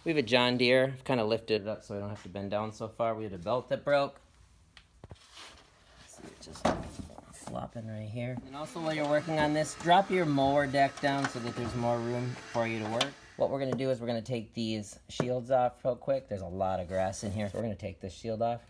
We have a John Deere. I've kind of lifted it up so I don't have to bend down so far. We had a belt that broke. See, it's just flopping right here. And also while you're working on this, drop your mower deck down so that there's more room for you to work. What we're going to do is we're going to take these shields off real quick. There's a lot of grass in here, so we're going to take this shield off.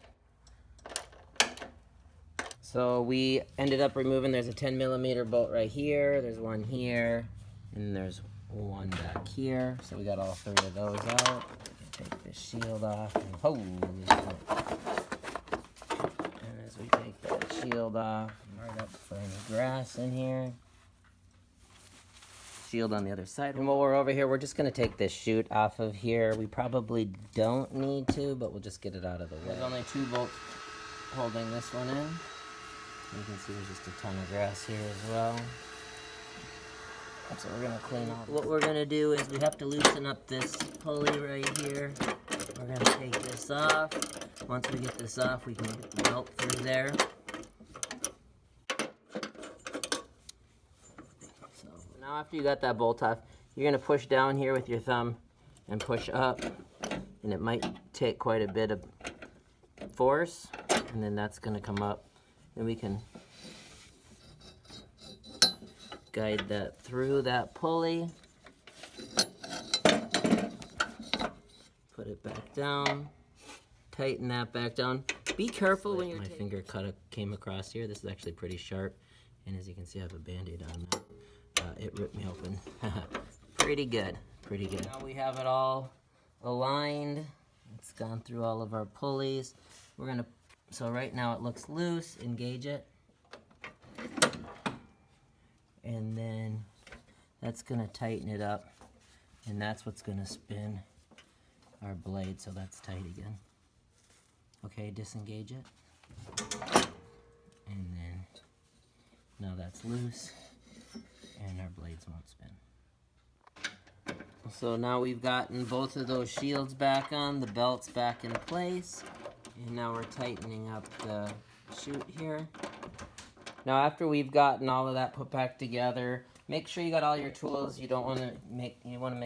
So we ended up removing, there's a 10mm bolt right here, there's one here, and there's one back here. So we got all 3 of those out. We can take this shield off, and holy shit. And as we take that shield off, right up for any grass in here. Shield on the other side. And while we're over here, we're just gonna take this chute off of here. We probably don't need to, but we'll just get it out of the way. There's only 2 bolts holding this one in. You can see there's just a ton of grass here as well. So we're gonna clean off. What we're gonna do is we have to loosen up this pulley right here. We're gonna take this off. Once we get this off, we can get the belt through there. So now after you got that bolt off, you're gonna push down here with your thumb and push up. And it might take quite a bit of force. And then that's gonna come up. And we can guide that through that pulley. Put it back down. Tighten that back down. Be careful when you're my finger came across here. This is actually pretty sharp. And as you can see, I have a Band-Aid on that. It ripped me open. Pretty good. Pretty good. Now we have it all aligned. It's gone through all of our pulleys. So right now it looks loose, engage it. And then that's gonna tighten it up. And that's what's gonna spin our blade, so that's tight again. Okay, disengage it. And then, now that's loose, and our blades won't spin. So now we've gotten both of those shields back on, the belt's back in place. And now we're tightening up the chute here. Now after we've gotten all of that put back together, make sure you got all your tools. You want to make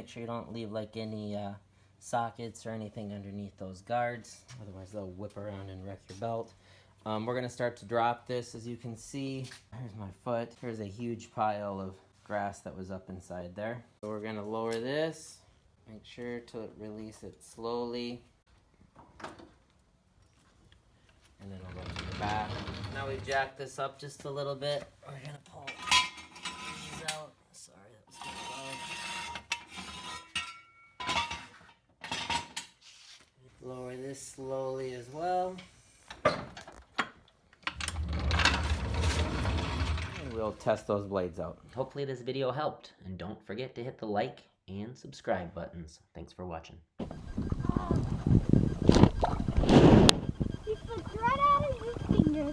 sure you don't leave like any sockets or anything underneath those guards. Otherwise they'll whip around and wreck your belt. We're gonna start to drop this. As you can see, here's my foot. Here's a huge pile of grass that was up inside there. So we're gonna lower this. Make sure to release it slowly. And then it'll go to the back. Now we've jacked this up just a little bit. We're gonna pull these out. Sorry, that was too low. Lower this slowly as well. And we'll test those blades out. Hopefully this video helped, and don't forget to hit the like and subscribe buttons. Thanks for watching.